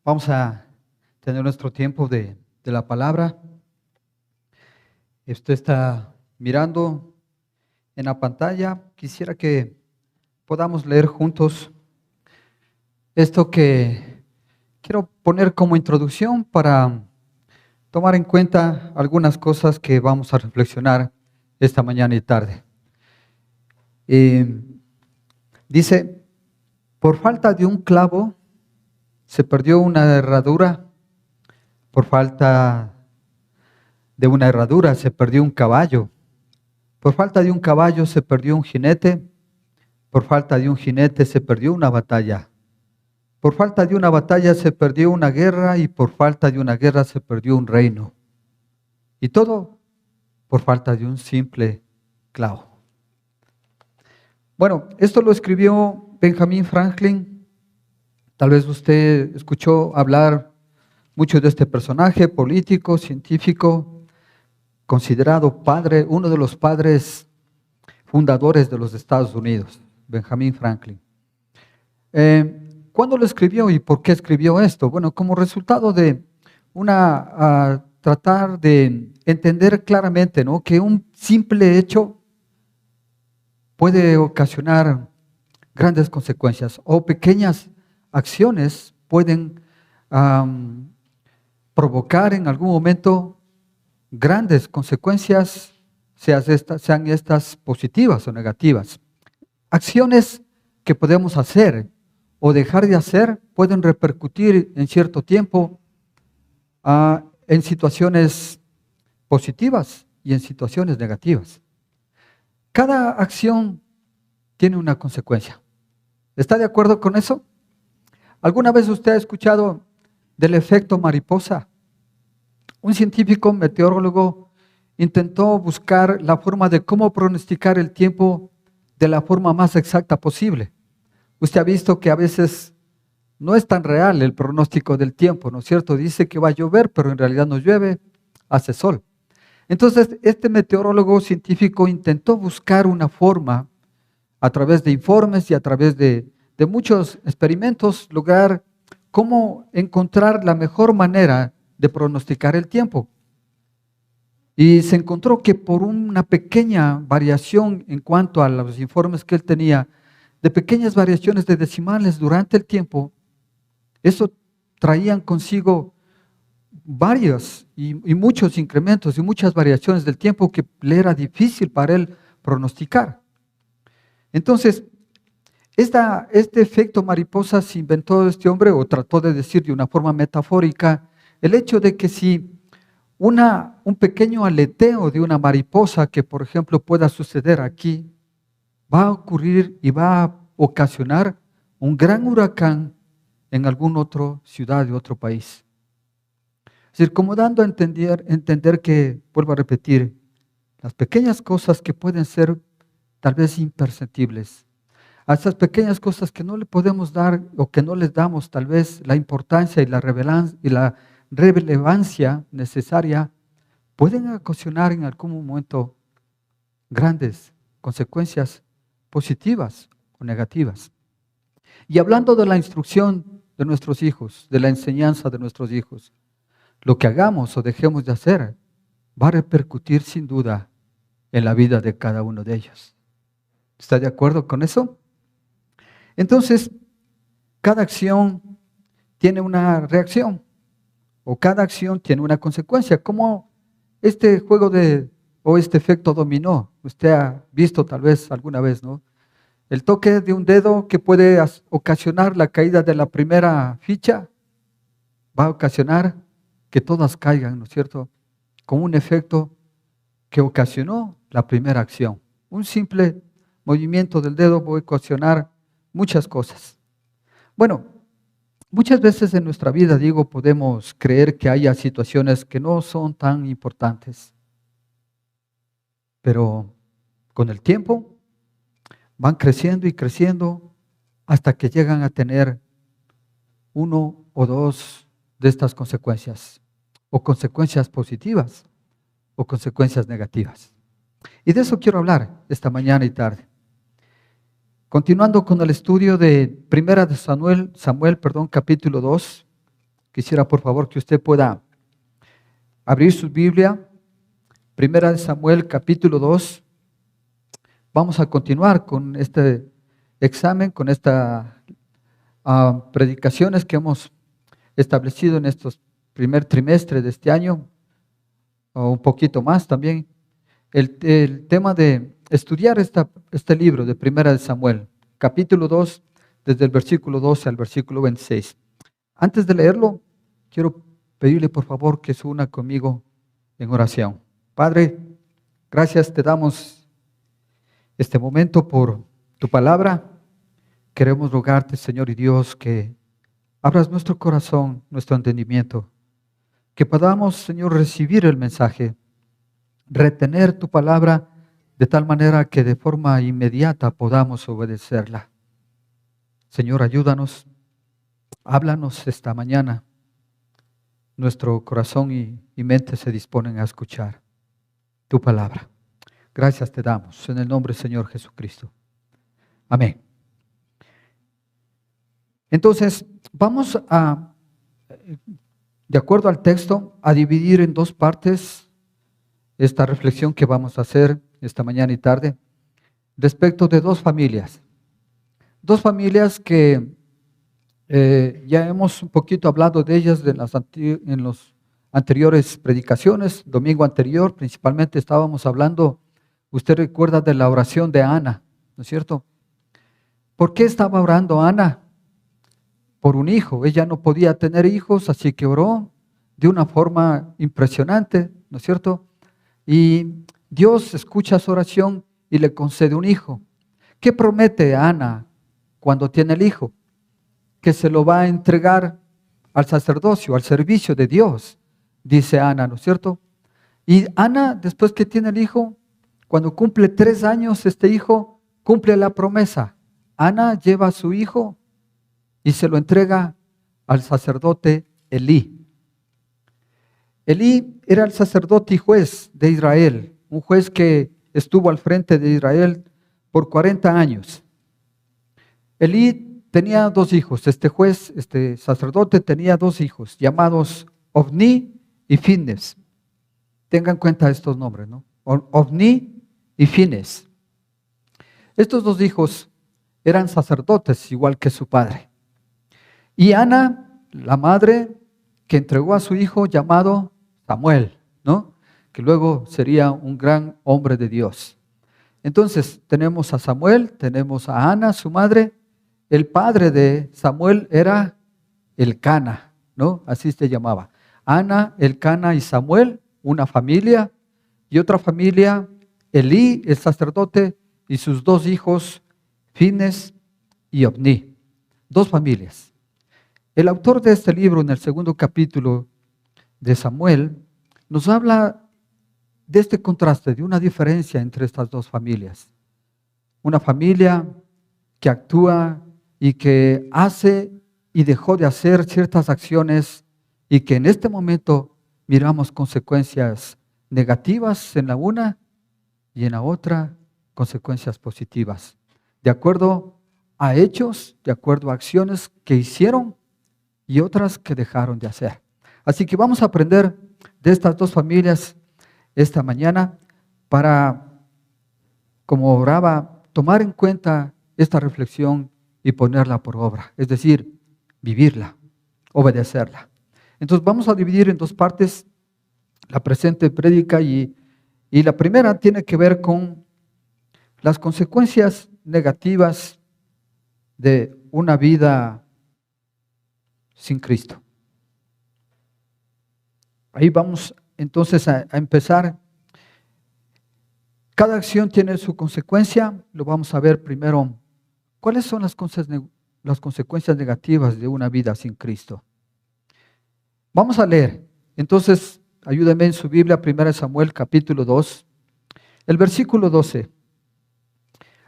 Vamos a tener nuestro tiempo de la palabra. Usted está mirando en la pantalla. Quisiera que podamos leer juntos esto que quiero poner como introducción para tomar en cuenta algunas cosas que vamos a reflexionar esta mañana y tarde. Dice, por falta de un clavo se perdió una herradura, por falta de una herradura se perdió un caballo, por falta de un caballo se perdió un jinete, por falta de un jinete se perdió una batalla, por falta de una batalla se perdió una guerra y por falta de una guerra se perdió un reino. Y todo por falta de un simple clavo. Bueno, esto lo escribió Benjamin Franklin. Tal vez usted escuchó hablar mucho de este personaje político, científico, considerado padre, uno de los padres fundadores de los Estados Unidos, Benjamin Franklin. ¿Cuándo lo escribió y por qué escribió esto? Bueno, como resultado de tratar de entender claramente, ¿no?, que un simple hecho puede ocasionar grandes consecuencias o pequeñas acciones pueden provocar en algún momento grandes consecuencias, sean estas positivas o negativas. Acciones que podemos hacer o dejar de hacer pueden repercutir en cierto tiempo en situaciones positivas y en situaciones negativas. Cada acción tiene una consecuencia. ¿Está de acuerdo con eso? ¿Alguna vez usted ha escuchado del efecto mariposa? Un científico meteorólogo intentó buscar la forma de cómo pronosticar el tiempo de la forma más exacta posible. Usted ha visto que a veces no es tan real el pronóstico del tiempo, ¿no es cierto? Dice que va a llover, pero en realidad no llueve, hace sol. Entonces, este meteorólogo científico intentó buscar una forma, a través de informes y a través de muchos experimentos, lograr cómo encontrar la mejor manera de pronosticar el tiempo. Y se encontró que por una pequeña variación en cuanto a los informes que él tenía, de pequeñas variaciones de decimales durante el tiempo, eso traían consigo varios y muchos incrementos y muchas variaciones del tiempo que le era difícil para él pronosticar. Entonces, este efecto mariposa se inventó este hombre, o trató de decir de una forma metafórica, el hecho de que si un pequeño aleteo de una mariposa que, por ejemplo, pueda suceder aquí, va a ocurrir y va a ocasionar un gran huracán en alguna otra ciudad de otro país. Es decir, como dando a entender que, vuelvo a repetir, las pequeñas cosas que pueden ser tal vez imperceptibles, a esas pequeñas cosas que no le podemos dar o que no les damos tal vez la importancia y la relevancia necesaria, pueden ocasionar en algún momento grandes consecuencias positivas o negativas. Y hablando de la instrucción de nuestros hijos, de la enseñanza de nuestros hijos, lo que hagamos o dejemos de hacer va a repercutir sin duda en la vida de cada uno de ellos. ¿Está de acuerdo con eso? Entonces, cada acción tiene una reacción o cada acción tiene una consecuencia. Como este juego o este efecto dominó, usted ha visto tal vez alguna vez, ¿no? El toque de un dedo que puede ocasionar la caída de la primera ficha va a ocasionar que todas caigan, ¿no es cierto? Con un efecto que ocasionó la primera acción. Un simple movimiento del dedo puede ocasionar muchas cosas. Bueno, muchas veces en nuestra vida, podemos creer que haya situaciones que no son tan importantes, pero con el tiempo van creciendo y creciendo hasta que llegan a tener uno o dos de estas consecuencias, o consecuencias positivas o consecuencias negativas. Y de eso quiero hablar esta mañana y tarde. Continuando con el estudio de Primera de Samuel, capítulo 2, Quisiera por favor que usted pueda abrir su Biblia, Primera de Samuel capítulo 2. Vamos a continuar con este examen, con estas predicaciones que hemos establecido en estos primer trimestre de este año, o un poquito más también. El tema de estudiar este libro de Primera de Samuel, capítulo 2, desde el versículo 12 al versículo 26. Antes de leerlo, quiero pedirle por favor que se una conmigo en oración. Padre, gracias te damos este momento por tu palabra. Queremos rogarte, Señor y Dios, que abras nuestro corazón, nuestro entendimiento, que podamos, Señor, recibir el mensaje, retener tu palabra de tal manera que de forma inmediata podamos obedecerla. Señor, ayúdanos, háblanos esta mañana. Nuestro corazón y mente se disponen a escuchar tu palabra. Gracias te damos en el nombre del Señor Jesucristo. Amén. Entonces, vamos a, de acuerdo al texto, a dividir en dos partes esta reflexión que vamos a hacer esta mañana y tarde respecto de dos familias. Dos familias que ya hemos un poquito hablado de ellas en las anteriores predicaciones. Domingo anterior principalmente estábamos hablando, usted recuerda, de la oración de Ana, ¿no es cierto? ¿Por qué estaba orando Ana? Por un hijo. Ella no podía tener hijos, así que oró de una forma impresionante, ¿no es cierto? Y Dios escucha su oración y le concede un hijo. ¿Qué promete Ana cuando tiene el hijo? Que se lo va a entregar al sacerdocio, al servicio de Dios, dice Ana, ¿no es cierto? Y Ana, después que tiene el hijo, cuando cumple 3 años, este hijo cumple la promesa. Ana lleva a su hijo y se lo entrega al sacerdote Elí. Elí era el sacerdote y juez de Israel, un juez que estuvo al frente de Israel por 40 años. Elí tenía 2 hijos, este sacerdote tenía 2 hijos, llamados Ofni y Finés. Tengan en cuenta estos nombres, ¿no? Ofni y Finés. Estos 2 hijos eran sacerdotes, igual que su padre. Y Ana, la madre, que entregó a su hijo llamado Samuel, ¿no? Que luego sería un gran hombre de Dios. Entonces, tenemos a Samuel, tenemos a Ana, su madre. El padre de Samuel era Elcana, ¿no? Así se llamaba. Ana, Elcana y Samuel, una familia, y otra familia, Elí, el sacerdote, y sus 2 hijos, Finés y Ofni. 2 familias. El autor de este libro, en el 2º capítulo de Samuel, nos habla de este contraste, de una diferencia entre estas 2 familias. Una familia que actúa y que hace y dejó de hacer ciertas acciones y que en este momento miramos consecuencias negativas en la una y en la otra consecuencias positivas, de acuerdo a hechos, de acuerdo a acciones que hicieron y otras que dejaron de hacer. Así que vamos a aprender de estas 2 familias esta mañana para, como oraba, tomar en cuenta esta reflexión y ponerla por obra, es decir, vivirla, obedecerla. Entonces vamos a dividir en 2 partes la presente prédica y la primera tiene que ver con las consecuencias negativas de una vida sin Cristo. Ahí vamos entonces a empezar. Cada acción tiene su consecuencia. Lo vamos a ver primero. ¿Cuáles son las consecuencias negativas de una vida sin Cristo? Vamos a leer. Entonces, ayúdenme en su Biblia, 1 Samuel capítulo 2, el versículo 12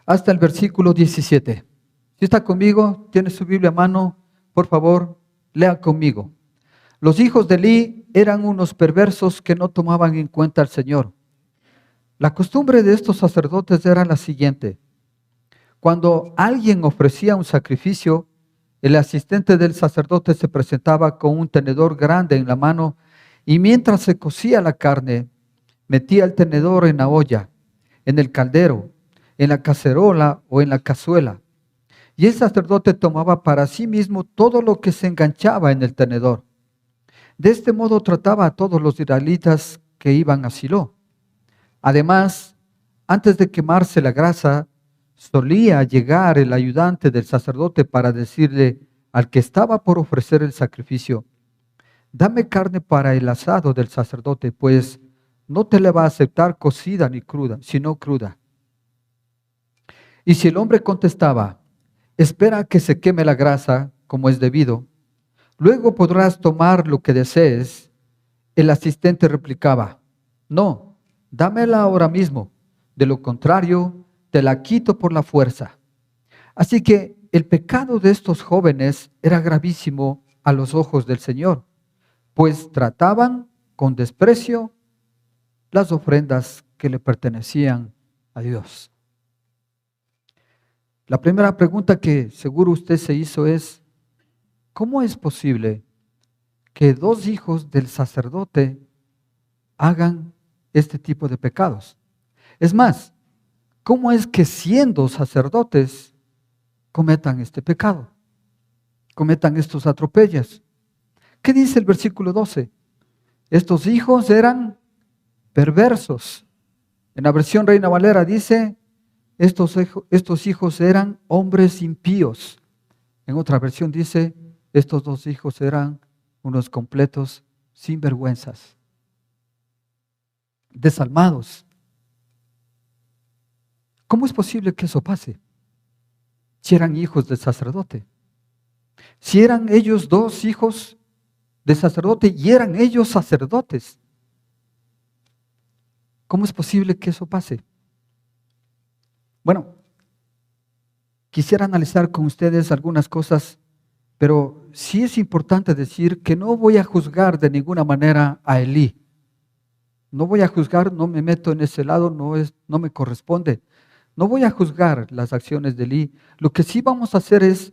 hasta el versículo 17. Si está conmigo, tiene su Biblia a mano, por favor, lea conmigo. Los hijos de Elí eran unos perversos que no tomaban en cuenta al Señor. La costumbre de estos sacerdotes era la siguiente: cuando alguien ofrecía un sacrificio, el asistente del sacerdote se presentaba con un tenedor grande en la mano y mientras se cocía la carne, metía el tenedor en la olla, en el caldero, en la cacerola o en la cazuela. Y el sacerdote tomaba para sí mismo todo lo que se enganchaba en el tenedor. De este modo trataba a todos los israelitas que iban a Silo. Además, antes de quemarse la grasa, solía llegar el ayudante del sacerdote para decirle al que estaba por ofrecer el sacrificio: dame carne para el asado del sacerdote, pues no te la va a aceptar cocida ni cruda, sino cruda. Y si el hombre contestaba: espera que se queme la grasa, como es debido, luego podrás tomar lo que desees, el asistente replicaba: no, dámela ahora mismo, de lo contrario, te la quito por la fuerza. Así que el pecado de estos jóvenes era gravísimo a los ojos del Señor, pues trataban con desprecio las ofrendas que le pertenecían a Dios. La primera pregunta que seguro usted se hizo es: ¿cómo es posible que dos hijos del sacerdote hagan este tipo de pecados? Es más, ¿cómo es que siendo sacerdotes cometan este pecado? Cometan estos atropellos. ¿Qué dice el versículo 12? Estos hijos eran perversos. En la versión Reina Valera dice: estos hijos eran hombres impíos. En otra versión dice: estos dos hijos eran unos completos sinvergüenzas, desalmados. ¿Cómo es posible que eso pase? Si eran hijos del sacerdote, si eran ellos dos hijos del sacerdote y eran ellos sacerdotes, ¿cómo es posible que eso pase? Bueno, quisiera analizar con ustedes algunas cosas, pero sí es importante decir que no voy a juzgar de ninguna manera a Elí. No voy a juzgar, no me meto en ese lado, no me corresponde. No voy a juzgar las acciones de Elí. Lo que sí vamos a hacer es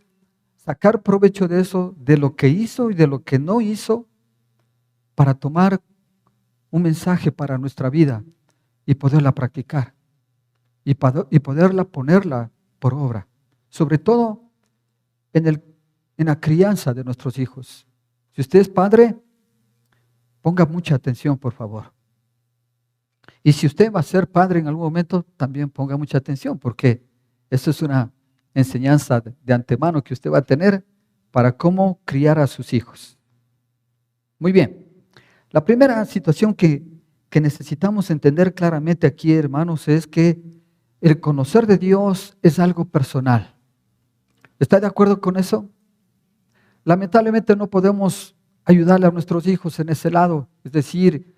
sacar provecho de eso, de lo que hizo y de lo que no hizo, para tomar un mensaje para nuestra vida y poderla practicar y poderla ponerla por obra, sobre todo en la crianza de nuestros hijos. Si usted es padre, ponga mucha atención, por favor. Y si usted va a ser padre en algún momento, también ponga mucha atención, porque eso es una enseñanza de antemano que usted va a tener para cómo criar a sus hijos. Muy bien. La primera situación que necesitamos entender claramente aquí, hermanos, es que el conocer de Dios es algo personal. ¿Está de acuerdo con eso? Lamentablemente no podemos ayudarle a nuestros hijos en ese lado, es decir,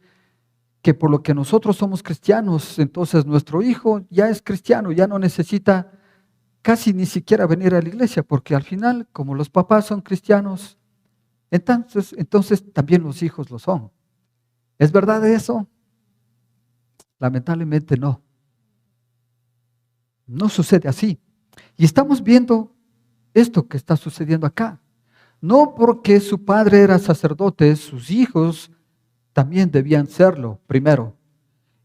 que por lo que nosotros somos cristianos, entonces nuestro hijo ya es cristiano, ya no necesita casi ni siquiera venir a la iglesia, porque al final, como los papás son cristianos, entonces también los hijos lo son. ¿Es verdad eso? Lamentablemente no. No sucede así. Y estamos viendo esto que está sucediendo acá. No porque su padre era sacerdote, sus hijos también debían serlo primero.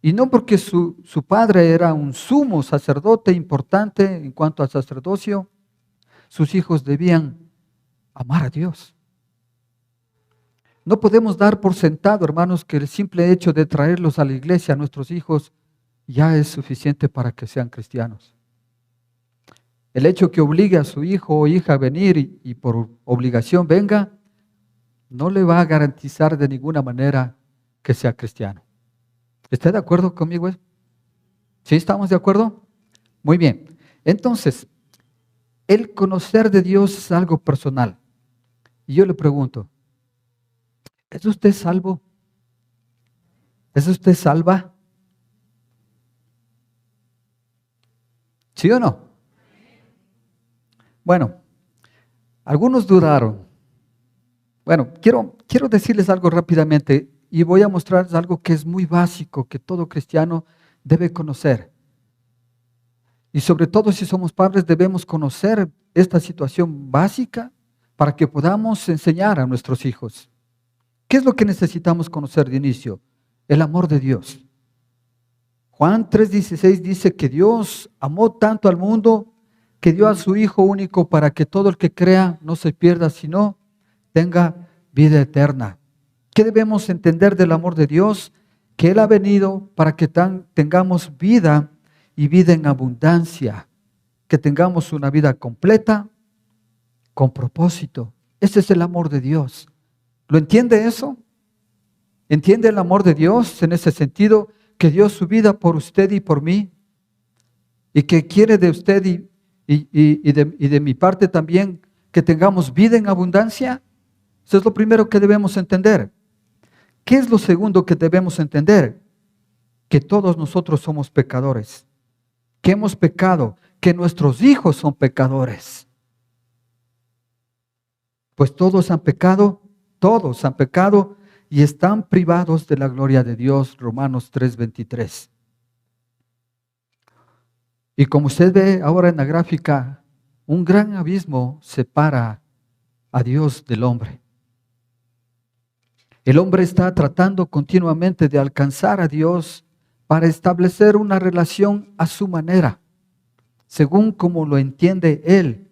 Y no porque su padre era un sumo sacerdote importante en cuanto al sacerdocio, sus hijos debían amar a Dios. No podemos dar por sentado, hermanos, que el simple hecho de traerlos a la iglesia, a nuestros hijos, ya es suficiente para que sean cristianos. El hecho que obligue a su hijo o hija a venir y por obligación venga, no le va a garantizar de ninguna manera que sea cristiano. ¿Está de acuerdo conmigo? ¿Sí estamos de acuerdo? Muy bien. Entonces, el conocer de Dios es algo personal. Y yo le pregunto, ¿es usted salvo? ¿Es usted salva? ¿Sí o no? Bueno, algunos dudaron. Bueno, quiero decirles algo rápidamente y voy a mostrarles algo que es muy básico, que todo cristiano debe conocer. Y sobre todo si somos padres debemos conocer esta situación básica para que podamos enseñar a nuestros hijos. ¿Qué es lo que necesitamos conocer de inicio? El amor de Dios. Juan 3:16 dice que Dios amó tanto al mundo que dio a su Hijo único para que todo el que crea no se pierda, sino tenga vida eterna. ¿Qué debemos entender del amor de Dios? Que Él ha venido para que tengamos vida y vida en abundancia, que tengamos una vida completa con propósito. Ese es el amor de Dios. ¿Lo entiende eso? ¿Entiende el amor de Dios en ese sentido? Que dio su vida por usted y por mí, y que quiere de usted y de mi parte también que tengamos vida en abundancia. Eso es lo primero que debemos entender. ¿Qué es lo segundo que debemos entender? Que todos nosotros somos pecadores, que hemos pecado, que nuestros hijos son pecadores. Pues todos han pecado y están privados de la gloria de Dios. Romanos 3:23. Y como usted ve ahora en la gráfica, un gran abismo separa a Dios del hombre. El hombre está tratando continuamente de alcanzar a Dios para establecer una relación a su manera, según como lo entiende él,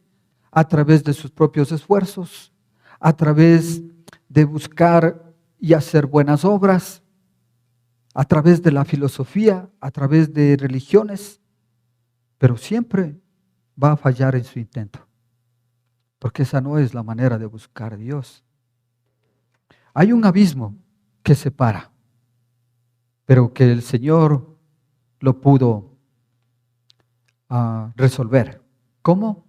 a través de sus propios esfuerzos, a través de buscar y hacer buenas obras, a través de la filosofía, a través de religiones, pero siempre va a fallar en su intento, porque esa no es la manera de buscar a Dios. Hay un abismo que separa, pero que el Señor lo pudo resolver. ¿Cómo?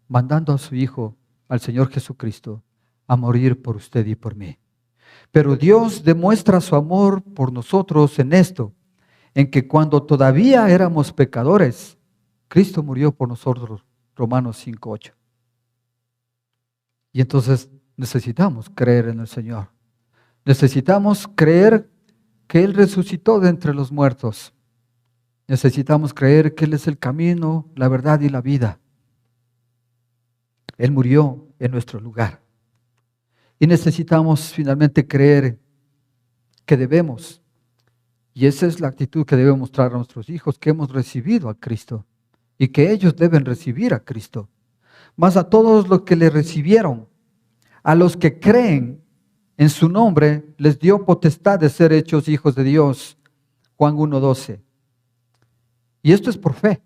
Mandando a su Hijo, al Señor Jesucristo, a morir por usted y por mí. Pero Dios demuestra su amor por nosotros en esto, en que cuando todavía éramos pecadores, Cristo murió por nosotros, Romanos 5:8. Y entonces necesitamos creer en el Señor. Necesitamos creer que Él resucitó de entre los muertos. Necesitamos creer que Él es el camino, la verdad y la vida. Él murió en nuestro lugar. Y necesitamos finalmente creer que debemos, y esa es la actitud que debemos mostrar a nuestros hijos, que hemos recibido a Cristo y que ellos deben recibir a Cristo. Mas a todos los que le recibieron, a los que creen en su nombre, les dio potestad de ser hechos hijos de Dios. Juan 1:12. Y esto es por fe,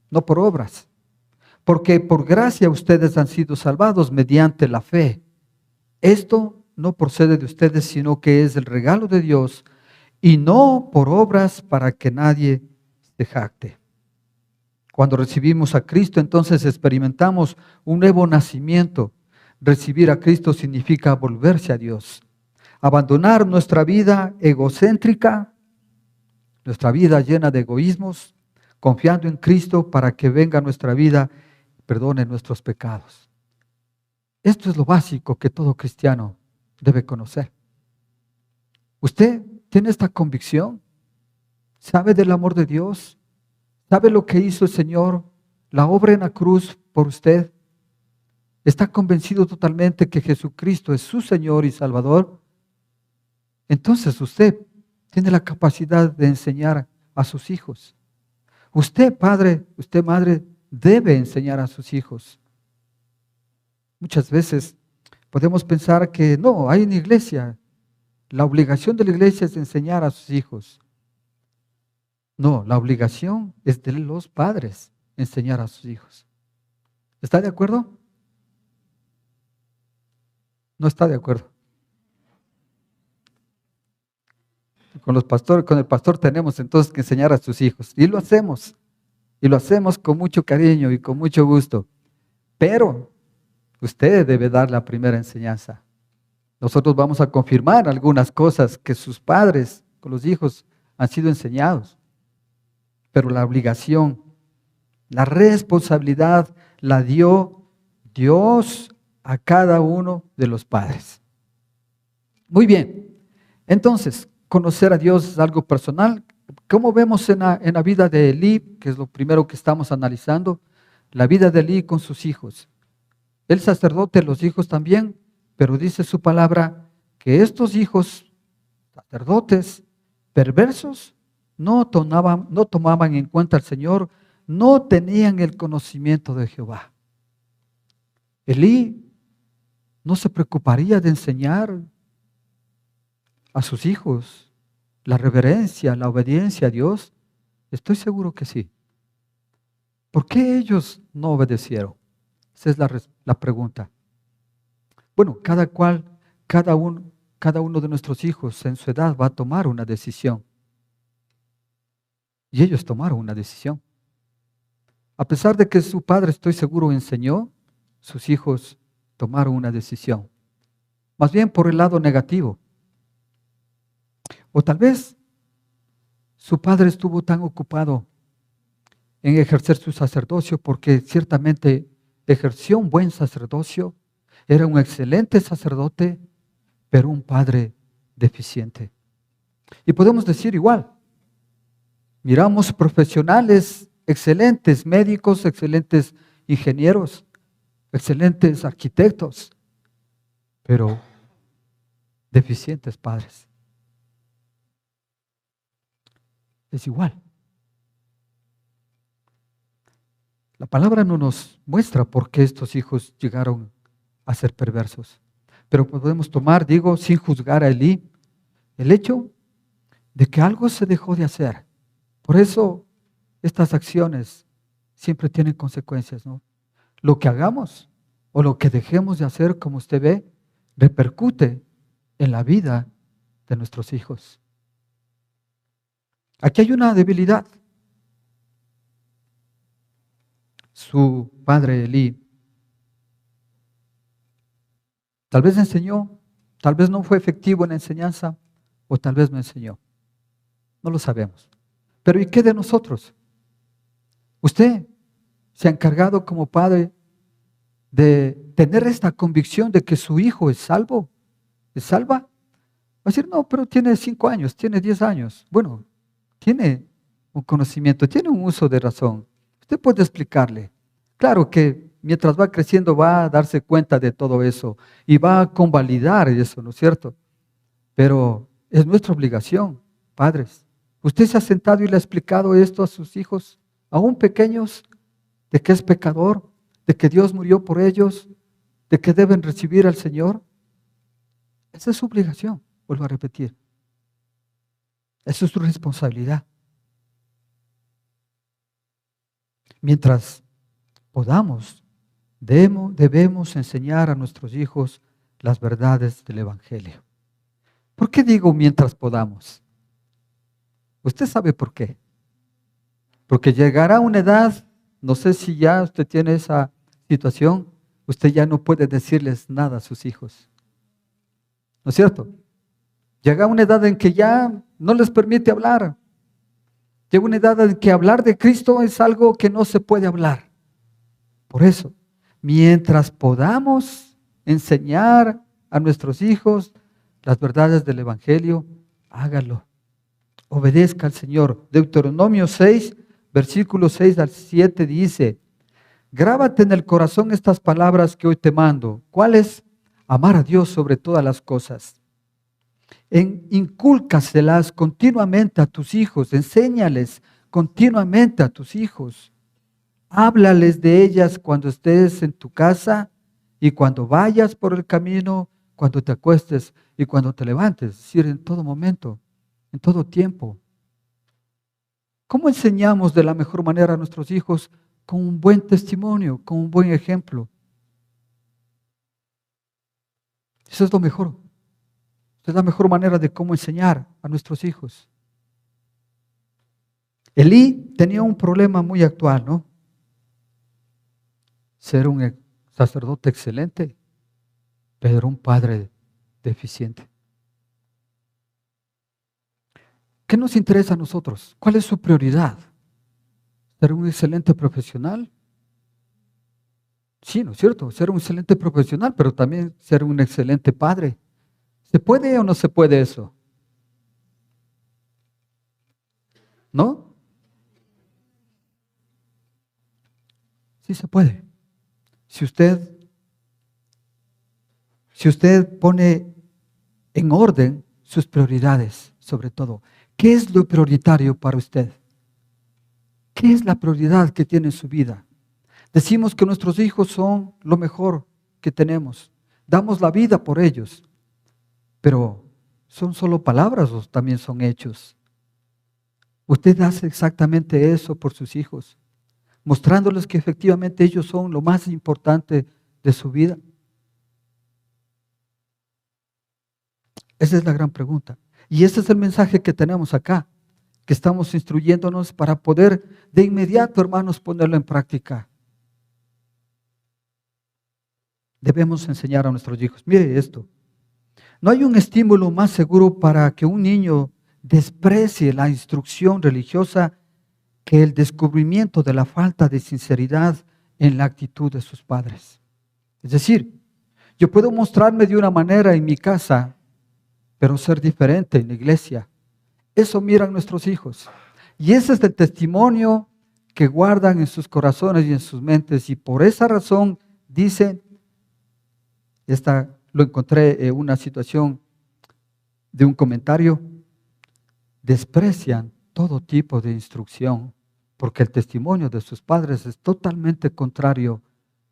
no por obras. Porque por gracia ustedes han sido salvados mediante la fe. Esto no procede de ustedes, sino que es el regalo de Dios, y no por obras para que nadie se jacte. Cuando recibimos a Cristo, entonces experimentamos un nuevo nacimiento. Recibir a Cristo significa volverse a Dios, abandonar nuestra vida egocéntrica, nuestra vida llena de egoísmos, confiando en Cristo para que venga a nuestra vida y perdone nuestros pecados. Esto es lo básico que todo cristiano debe conocer. ¿Usted tiene esta convicción? ¿Sabe del amor de Dios? ¿Sabe lo que hizo el Señor? La obra en la cruz por usted. ¿Está convencido totalmente que Jesucristo es su Señor y Salvador? Entonces usted tiene la capacidad de enseñar a sus hijos. Usted, padre, usted, madre, debe enseñar a sus hijos. Muchas veces podemos pensar que no, hay una iglesia. La obligación de la iglesia es enseñar a sus hijos. No, la obligación es de los padres enseñar a sus hijos. ¿Está de acuerdo? No está de acuerdo. Con el pastor tenemos entonces que enseñar a sus hijos. Y lo hacemos. Y lo hacemos con mucho cariño y con mucho gusto. Pero usted debe dar la primera enseñanza. Nosotros vamos a confirmar algunas cosas que sus padres con los hijos han sido enseñados. Pero la obligación, la responsabilidad la dio Dios a cada uno de los padres. Muy bien. Entonces, conocer a Dios es algo personal. ¿Cómo vemos en la vida de Elí, que es lo primero que estamos analizando? La vida de Elí con sus hijos. el sacerdote, los hijos también, pero dice su palabra que estos hijos sacerdotes perversos no tomaban en cuenta al Señor, no tenían el conocimiento de Jehová. Elí no se preocuparía de enseñar a sus hijos la reverencia, la obediencia a Dios. Estoy seguro que sí. ¿Por qué ellos no obedecieron? Esa es la pregunta. Bueno, cada uno de nuestros hijos en su edad va a tomar una decisión. Y ellos tomaron una decisión. A pesar de que su padre, estoy seguro, enseñó, sus hijos tomaron una decisión. Más bien por el lado negativo. O tal vez su padre estuvo tan ocupado en ejercer su sacerdocio porque ciertamente ejerció un buen sacerdocio, era un excelente sacerdote, pero un padre deficiente. Y podemos decir igual, miramos profesionales excelentes, médicos, excelentes ingenieros, excelentes arquitectos, pero deficientes padres. Es igual. La palabra no nos muestra por qué estos hijos llegaron a ser perversos. Pero podemos tomar, digo, sin juzgar a Elí, el hecho de que algo se dejó de hacer. Por eso estas acciones siempre tienen consecuencias, ¿no? Lo que hagamos o lo que dejemos de hacer, como usted ve, repercute en la vida de nuestros hijos. Aquí hay una debilidad. Su padre Elí tal vez enseñó, tal vez no fue efectivo en la enseñanza, o tal vez no enseñó. No lo sabemos. Pero ¿y qué de nosotros? Usted se ha encargado como padre de tener esta convicción de que su hijo es salvo, es salva. Va a decir, no, pero tiene 5 años, tiene 10 años. Bueno, tiene un conocimiento, tiene un uso de razón. Usted puede explicarle. Claro que mientras va creciendo va a darse cuenta de todo eso y va a convalidar eso, ¿no es cierto? Pero es nuestra obligación, padres. ¿Usted se ha sentado y le ha explicado esto a sus hijos, aún pequeños, de que es pecador, de que Dios murió por ellos, de que deben recibir al Señor? Esa es su obligación, vuelvo a repetir. Esa es su responsabilidad. Mientras podamos, debemos enseñar a nuestros hijos las verdades del Evangelio. ¿Por qué digo mientras podamos? Usted sabe por qué. Porque llegará una edad, no sé si ya usted tiene esa situación, usted ya no puede decirles nada a sus hijos. ¿No es cierto? Llega una edad en que ya no les permite hablar. Llega una edad en que hablar de Cristo es algo que no se puede hablar. Por eso, mientras podamos enseñar a nuestros hijos las verdades del Evangelio, hágalo. Obedezca al Señor. Deuteronomio 6, versículos 6 al 7 dice, grábate en el corazón estas palabras que hoy te mando. ¿Cuáles? Amar a Dios sobre todas las cosas. Incúlcaselas continuamente a tus hijos, enséñales continuamente a tus hijos. Háblales de ellas cuando estés en tu casa y cuando vayas por el camino, cuando te acuestes y cuando te levantes, es decir, en todo momento, en todo tiempo. ¿Cómo enseñamos de la mejor manera a nuestros hijos? Con un buen testimonio, con un buen ejemplo. Eso es lo mejor. Esa es la mejor manera de cómo enseñar a nuestros hijos. Elí tenía un problema muy actual, ¿no? Ser un sacerdote excelente, pero un padre deficiente. ¿Qué nos interesa a nosotros? ¿Cuál es su prioridad? ¿Ser un excelente profesional? Sí, ¿no es cierto? Ser un excelente profesional, pero también ser un excelente padre. ¿Se puede o no se puede eso? ¿No? Sí se puede. Si usted si usted pone en orden sus prioridades, sobre todo. ¿Qué es lo prioritario para usted? ¿Qué es la prioridad que tiene en su vida? Decimos que nuestros hijos son lo mejor que tenemos. Damos la vida por ellos. Pero ¿son solo palabras o también son hechos? Usted hace exactamente eso por sus hijos, mostrándoles que efectivamente ellos son lo más importante de su vida. Esa es la gran pregunta. Y ese es el mensaje que tenemos acá, que estamos instruyéndonos para poder de inmediato, hermanos, ponerlo en práctica. Debemos enseñar a nuestros hijos. Mire esto. No hay un estímulo más seguro para que un niño desprecie la instrucción religiosa que el descubrimiento de la falta de sinceridad en la actitud de sus padres. Es decir, yo puedo mostrarme de una manera en mi casa, pero ser diferente en la iglesia. Eso miran nuestros hijos. Y ese es el testimonio que guardan en sus corazones y en sus mentes. Y por esa razón dicen, lo encontré en una situación de un comentario, desprecian todo tipo de instrucción porque el testimonio de sus padres es totalmente contrario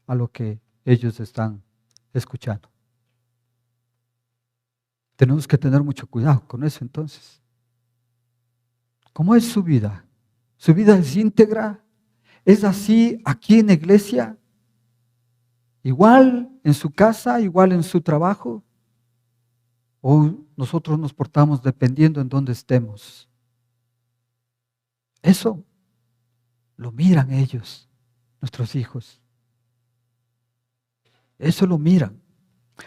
a lo que ellos están escuchando. Tenemos que tener mucho cuidado con eso entonces. ¿Cómo es su vida? ¿Su vida es íntegra? ¿Es así aquí en la iglesia? ¿Igual en su casa? ¿Igual en su trabajo? ¿O nosotros nos portamos dependiendo en dónde estemos? Eso lo miran ellos, nuestros hijos. Eso lo miran.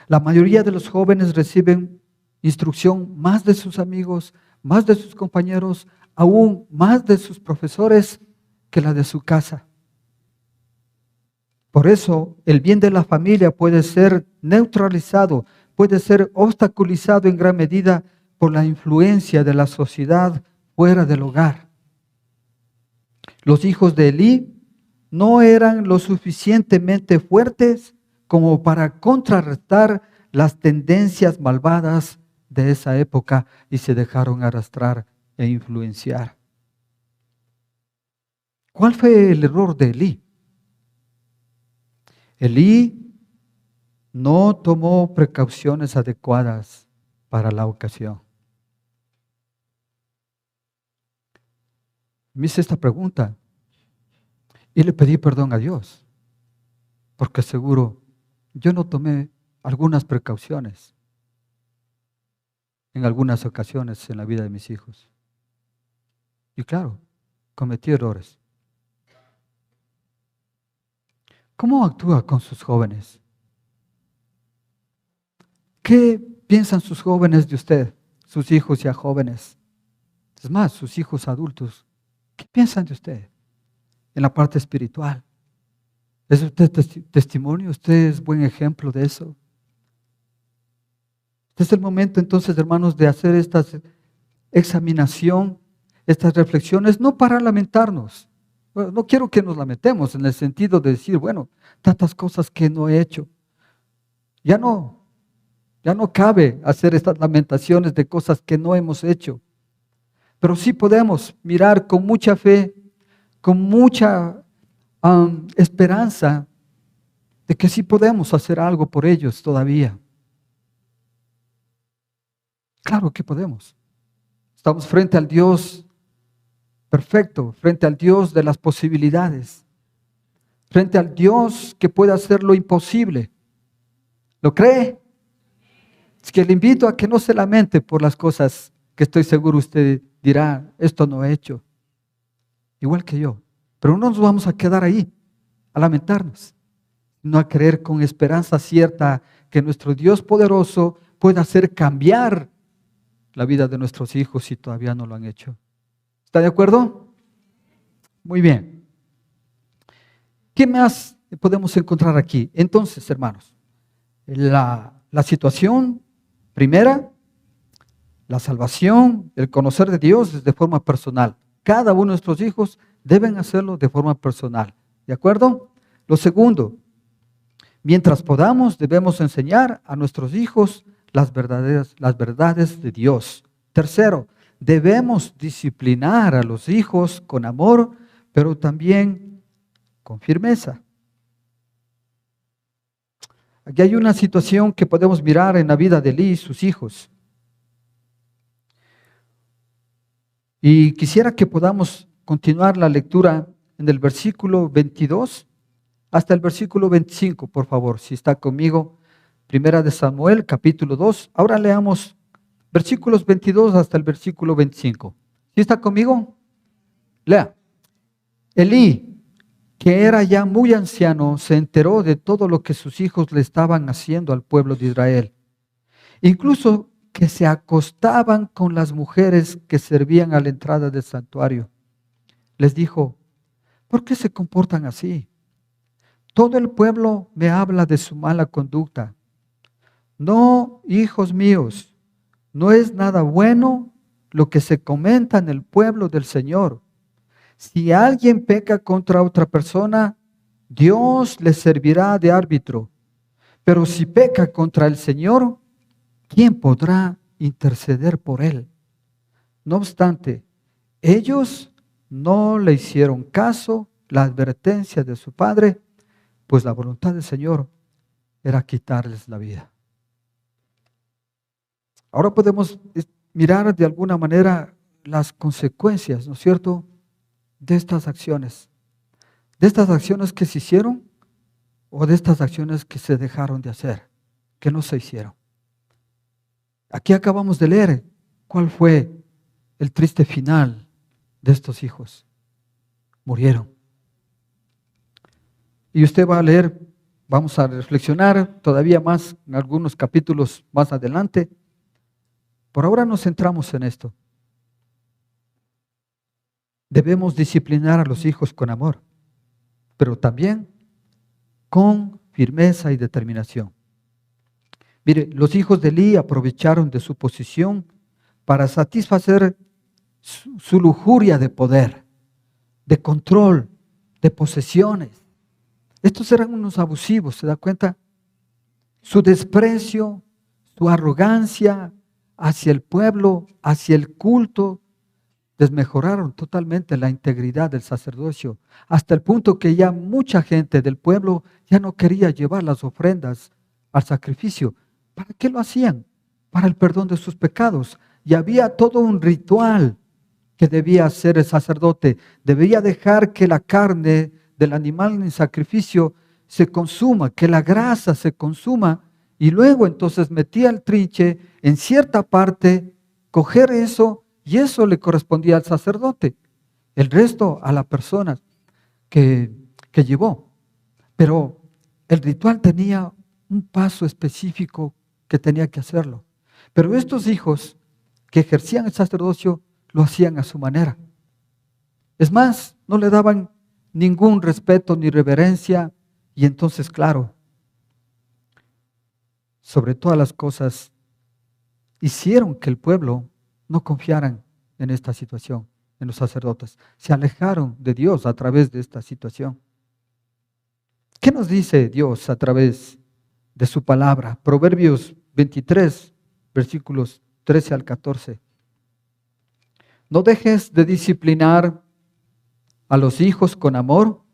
La mayoría de los jóvenes reciben instrucción más de sus amigos, más de sus compañeros, aún más de sus profesores que la de su casa. Por eso el bien de la familia puede ser neutralizado, puede ser obstaculizado en gran medida por la influencia de la sociedad fuera del hogar. Los hijos de Elí no eran lo suficientemente fuertes como para contrarrestar las tendencias malvadas de esa época y se dejaron arrastrar e influenciar. ¿Cuál fue el error de Elí? Elí no tomó precauciones adecuadas para la ocasión. Me hice esta pregunta y le pedí perdón a Dios, porque seguro yo no tomé algunas precauciones en algunas ocasiones en la vida de mis hijos. Y claro, cometí errores. ¿Cómo actúa con sus jóvenes? ¿Qué piensan sus jóvenes de usted, sus hijos ya jóvenes? Es más, sus hijos adultos. ¿Qué piensan de usted en la parte espiritual? ¿Es usted testimonio? ¿Usted es buen ejemplo de eso? Este es el momento entonces, hermanos, de hacer esta examinación, estas reflexiones, no para lamentarnos. Bueno, no quiero que nos lamentemos en el sentido de decir, bueno, tantas cosas que no he hecho. Ya no cabe hacer estas lamentaciones de cosas que no hemos hecho. Pero sí podemos mirar con mucha fe, con mucha esperanza de que sí podemos hacer algo por ellos todavía. Claro que podemos. Estamos frente al Dios perfecto, frente al Dios de las posibilidades, frente al Dios que puede hacer lo imposible. ¿Lo cree? Es que le invito a que no se lamente por las cosas que estoy seguro usted dirá, esto no he hecho. Igual que yo. Pero no nos vamos a quedar ahí, a lamentarnos, sino a creer con esperanza cierta que nuestro Dios poderoso puede hacer cambiar la vida de nuestros hijos si todavía no lo han hecho. ¿Está de acuerdo? Muy bien. ¿Qué más podemos encontrar aquí? Entonces, hermanos, la situación primera, la salvación, el conocer de Dios es de forma personal. Cada uno de nuestros hijos deben hacerlo de forma personal. ¿De acuerdo? Lo segundo, Mientras podamos, debemos enseñar a nuestros hijos las verdades de Dios. Tercero, debemos disciplinar a los hijos con amor, pero también con firmeza. Aquí hay una situación que podemos mirar en la vida de Elí y sus hijos. Y quisiera que podamos continuar la lectura en el versículo 22 hasta el versículo 25, por favor, si está conmigo. Primera de Samuel, capítulo 2. Ahora leamos versículos 22 hasta el versículo 25. ¿Sí está conmigo? Lea. Elí, que era ya muy anciano, se enteró de todo lo que sus hijos le estaban haciendo al pueblo de Israel. Incluso que se acostaban con las mujeres que servían a la entrada del santuario. Les dijo, ¿por qué se comportan así? Todo el pueblo me habla de su mala conducta. No, hijos míos, no es nada bueno lo que se comenta en el pueblo del Señor. Si alguien peca contra otra persona, Dios le servirá de árbitro. Pero si peca contra el Señor, ¿quién podrá interceder por él? No obstante, ellos no le hicieron caso la advertencia de su padre, pues la voluntad del Señor era quitarles la vida. Ahora podemos mirar de alguna manera las consecuencias, ¿no es cierto?, de estas acciones. De estas acciones que se hicieron o de estas acciones que se dejaron de hacer, que no se hicieron. Aquí acabamos de leer cuál fue el triste final de estos hijos. Murieron. Y usted va a leer, vamos a reflexionar todavía más en algunos capítulos más adelante. Por ahora nos centramos en esto. Debemos disciplinar a los hijos con amor, pero también con firmeza y determinación. Mire, los hijos de Elí aprovecharon de su posición para satisfacer su lujuria de poder, de control, de posesiones. Estos eran unos abusivos, ¿se da cuenta? Su desprecio, su arrogancia hacia el pueblo, hacia el culto, desmejoraron totalmente la integridad del sacerdocio, hasta el punto que ya mucha gente del pueblo ya no quería llevar las ofrendas al sacrificio. ¿Para qué lo hacían? Para el perdón de sus pecados. Y había todo un ritual que debía hacer el sacerdote. Debía dejar que la carne del animal en sacrificio se consuma, que la grasa se consuma, y luego entonces metía el trinche en cierta parte, coger eso, y eso le correspondía al sacerdote. El resto a la persona que llevó. Pero el ritual tenía un paso específico que tenía que hacerlo. Pero estos hijos que ejercían el sacerdocio lo hacían a su manera. Es más, no le daban ningún respeto ni reverencia, y entonces, claro, sobre todas las cosas, hicieron que el pueblo no confiaran en esta situación, en los sacerdotes. Se alejaron de Dios a través de esta situación. ¿Qué nos dice Dios a través de su palabra? Proverbios 23, versículos 13 al 14. No dejes de disciplinar a los hijos con amor.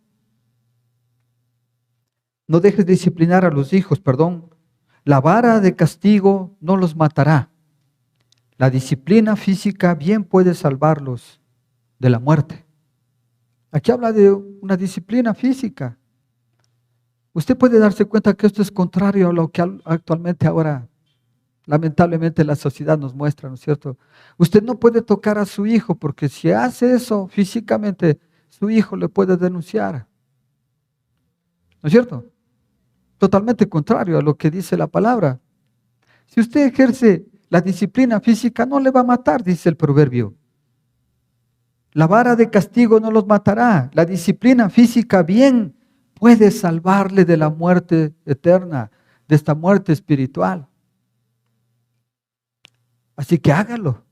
No dejes de disciplinar a los hijos, perdón. La vara de castigo no los matará. La disciplina física bien puede salvarlos de la muerte. Aquí habla de una disciplina física. Usted puede darse cuenta que esto es contrario a lo que actualmente ahora, lamentablemente, la sociedad nos muestra, ¿no es cierto? Usted no puede tocar a su hijo porque si hace eso físicamente, su hijo le puede denunciar. ¿No es cierto? Totalmente contrario a lo que dice la palabra. Si usted ejerce la disciplina física, no le va a matar, dice el proverbio. La vara de castigo no los matará. La disciplina física bien puede salvarle de la muerte eterna, de esta muerte espiritual. Así que hágalo.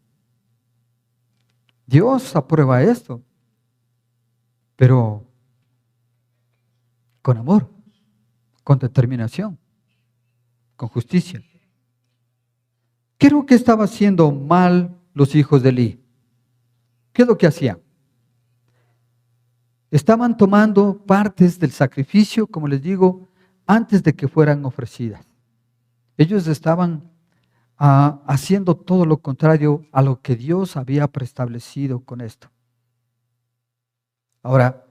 Dios aprueba esto, pero con amor, con determinación, con justicia. ¿Qué es lo que estaban haciendo mal los hijos de Elí? ¿Qué es lo que hacían? Estaban tomando partes del sacrificio, como les digo, antes de que fueran ofrecidas. Ellos estaban haciendo todo lo contrario a lo que Dios había preestablecido con esto. Ahora,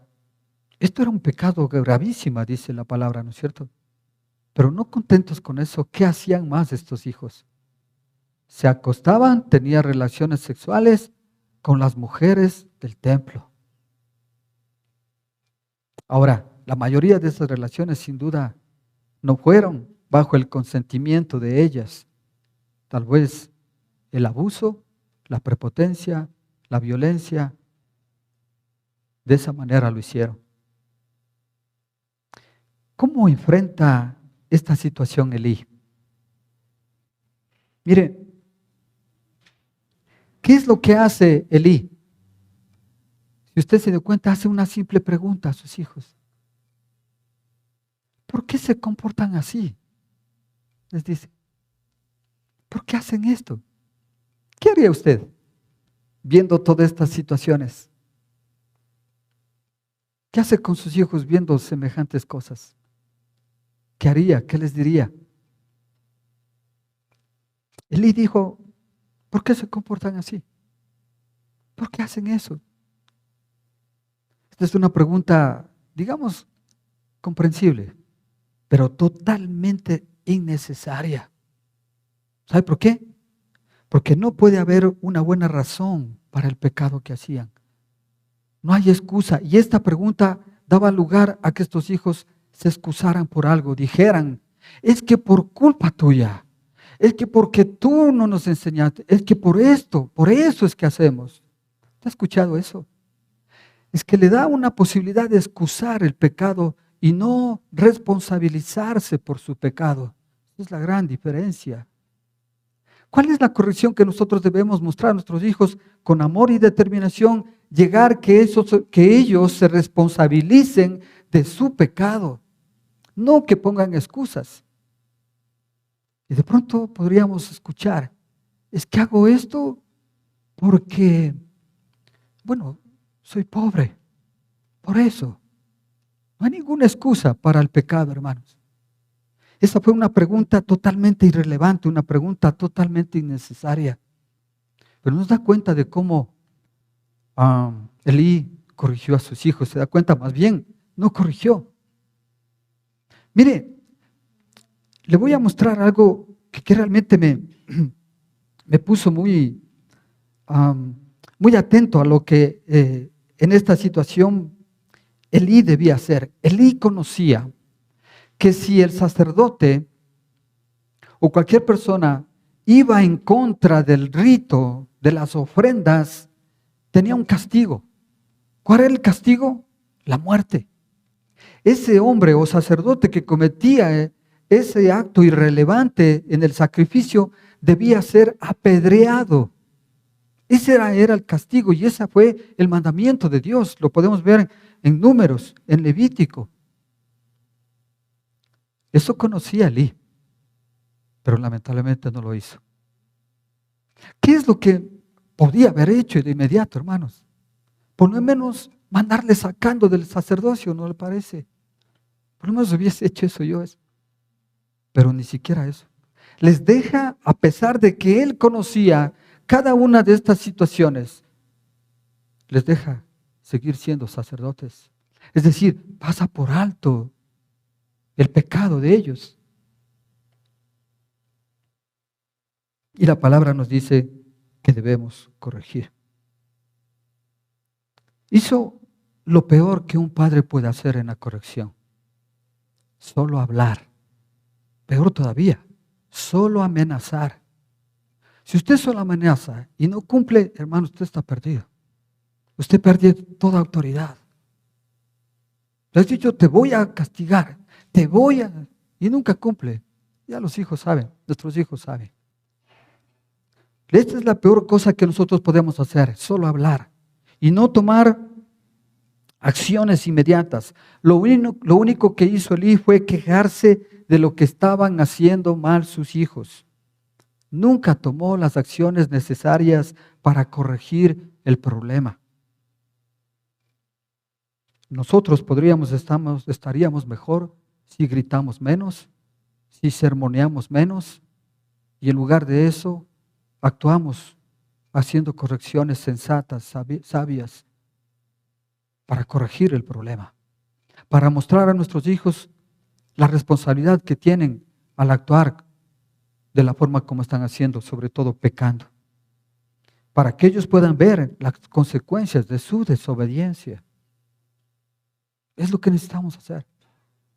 esto era un pecado gravísimo, dice la palabra, ¿no es cierto? Pero no contentos con eso, ¿qué hacían más estos hijos? Se acostaban, tenían relaciones sexuales con las mujeres del templo. Ahora, la mayoría de esas relaciones sin duda no fueron bajo el consentimiento de ellas. Tal vez el abuso, la prepotencia, la violencia, de esa manera lo hicieron. ¿Cómo enfrenta esta situación Elí? Mire, ¿qué es lo que hace Elí? Si usted se dio cuenta, hace una simple pregunta a sus hijos. ¿Por qué se comportan así? Les dice. ¿Por qué hacen esto? ¿Qué haría usted viendo todas estas situaciones? ¿Qué hace con sus hijos viendo semejantes cosas? ¿Qué haría? ¿Qué les diría? Elí dijo, ¿por qué se comportan así? ¿Por qué hacen eso? Esta es una pregunta, digamos, comprensible, pero totalmente innecesaria. ¿Sabe por qué? Porque no puede haber una buena razón para el pecado que hacían. No hay excusa. Y esta pregunta daba lugar a que estos hijos se excusaran por algo, dijeran, es que por culpa tuya, es que porque tú no nos enseñaste, es que por esto, por eso es que hacemos. ¿Te has escuchado eso? Es que le da una posibilidad de excusar el pecado y no responsabilizarse por su pecado. Esa es la gran diferencia. ¿Cuál es la corrección que nosotros debemos mostrar a nuestros hijos con amor y determinación? Llegar que ellos se responsabilicen de su pecado, no que pongan excusas. Y de pronto podríamos escuchar, es que hago esto porque, bueno, soy pobre, por eso. No hay ninguna excusa para el pecado, hermanos. Esa fue una pregunta totalmente irrelevante, una pregunta totalmente innecesaria. Pero nos da cuenta de cómo Elí corrigió a sus hijos. Se da cuenta, más bien, no corrigió. Mire, le voy a mostrar algo que realmente me puso muy atento a lo que en esta situación Elí debía hacer. Elí conocía que si el sacerdote o cualquier persona iba en contra del rito de las ofrendas, tenía un castigo. ¿Cuál era el castigo? La muerte. Ese hombre o sacerdote que cometía ese acto irrelevante en el sacrificio debía ser apedreado. Ese era el castigo y ese fue el mandamiento de Dios. Lo podemos ver en Números, en Levítico. Eso conocía Elí, pero lamentablemente no lo hizo. ¿Qué es lo que podía haber hecho de inmediato, hermanos? Por lo menos mandarle sacando del sacerdocio, ¿no le parece? Por lo menos hubiese hecho eso yo. Pero ni siquiera eso. Les deja, a pesar de que él conocía cada una de estas situaciones, les deja seguir siendo sacerdotes. Es decir, pasa por alto el pecado de ellos. Y la palabra nos dice que debemos corregir. Hizo lo peor que un padre puede hacer en la corrección. Solo hablar. Peor todavía, solo amenazar. Si usted solo amenaza y no cumple, hermano, usted está perdido. Usted pierde toda autoridad. Le has dicho, te voy a castigar, y nunca cumple. Ya los hijos saben, nuestros hijos saben. Esta es la peor cosa que nosotros podemos hacer, solo hablar y no tomar acciones inmediatas. Lo único que hizo Elí fue quejarse de lo que estaban haciendo mal sus hijos. Nunca tomó las acciones necesarias para corregir el problema. Nosotros estaríamos mejor si gritamos menos, si sermoneamos menos, y en lugar de eso actuamos haciendo correcciones sensatas, sabias, para corregir el problema, para mostrar a nuestros hijos la responsabilidad que tienen al actuar de la forma como están haciendo, sobre todo pecando, para que ellos puedan ver las consecuencias de su desobediencia. Es lo que necesitamos hacer.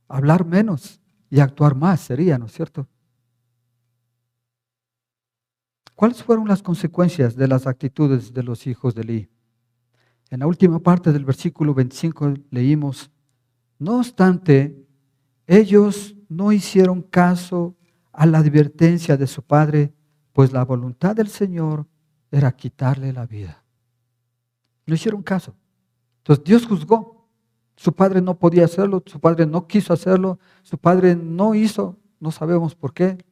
Hablar menos y actuar más sería, ¿no es cierto? ¿Cuáles fueron las consecuencias de las actitudes de los hijos de Elí? En la última parte del versículo 25 leímos: no obstante, ellos no hicieron caso a la advertencia de su padre, pues la voluntad del Señor era quitarle la vida. No hicieron caso. Entonces Dios juzgó. Su padre no podía hacerlo, su padre no quiso hacerlo, su padre no hizo, no sabemos por qué.